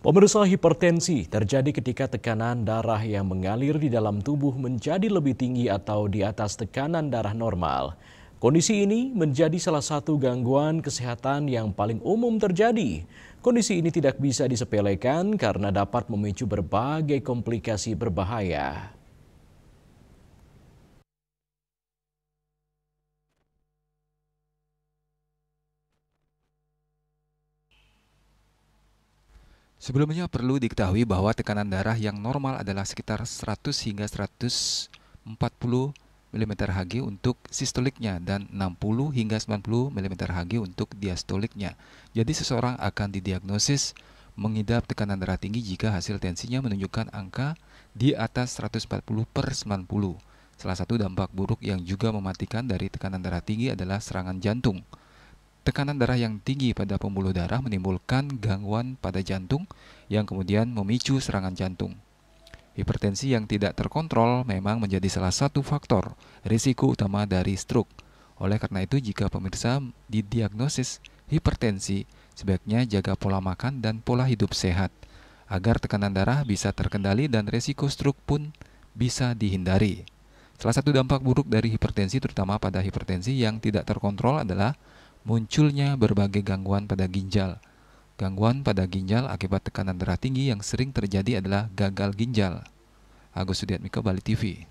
Pemirsa, hipertensi terjadi ketika tekanan darah yang mengalir di dalam tubuh menjadi lebih tinggi atau di atas tekanan darah normal. Kondisi ini menjadi salah satu gangguan kesehatan yang paling umum terjadi. Kondisi ini tidak bisa disepelekan karena dapat memicu berbagai komplikasi berbahaya. Sebelumnya perlu diketahui bahwa tekanan darah yang normal adalah sekitar 100 hingga 140 mm Hg untuk sistoliknya dan 60 hingga 90 mm Hg untuk diastoliknya. Jadi seseorang akan didiagnosis mengidap tekanan darah tinggi jika hasil tensinya menunjukkan angka di atas 140/90. Salah satu dampak buruk yang juga mematikan dari tekanan darah tinggi adalah serangan jantung. Tekanan darah yang tinggi pada pembuluh darah menimbulkan gangguan pada jantung yang kemudian memicu serangan jantung. Hipertensi yang tidak terkontrol memang menjadi salah satu faktor risiko utama dari stroke. Oleh karena itu, jika pemirsa didiagnosis hipertensi, sebaiknya jaga pola makan dan pola hidup sehat agar tekanan darah bisa terkendali dan risiko stroke pun bisa dihindari. Salah satu dampak buruk dari hipertensi, terutama pada hipertensi yang tidak terkontrol, adalah munculnya berbagai gangguan pada ginjal. Gangguan pada ginjal akibat tekanan darah tinggi yang sering terjadi adalah gagal ginjal. Agus Sudiatmiko, Bali TV.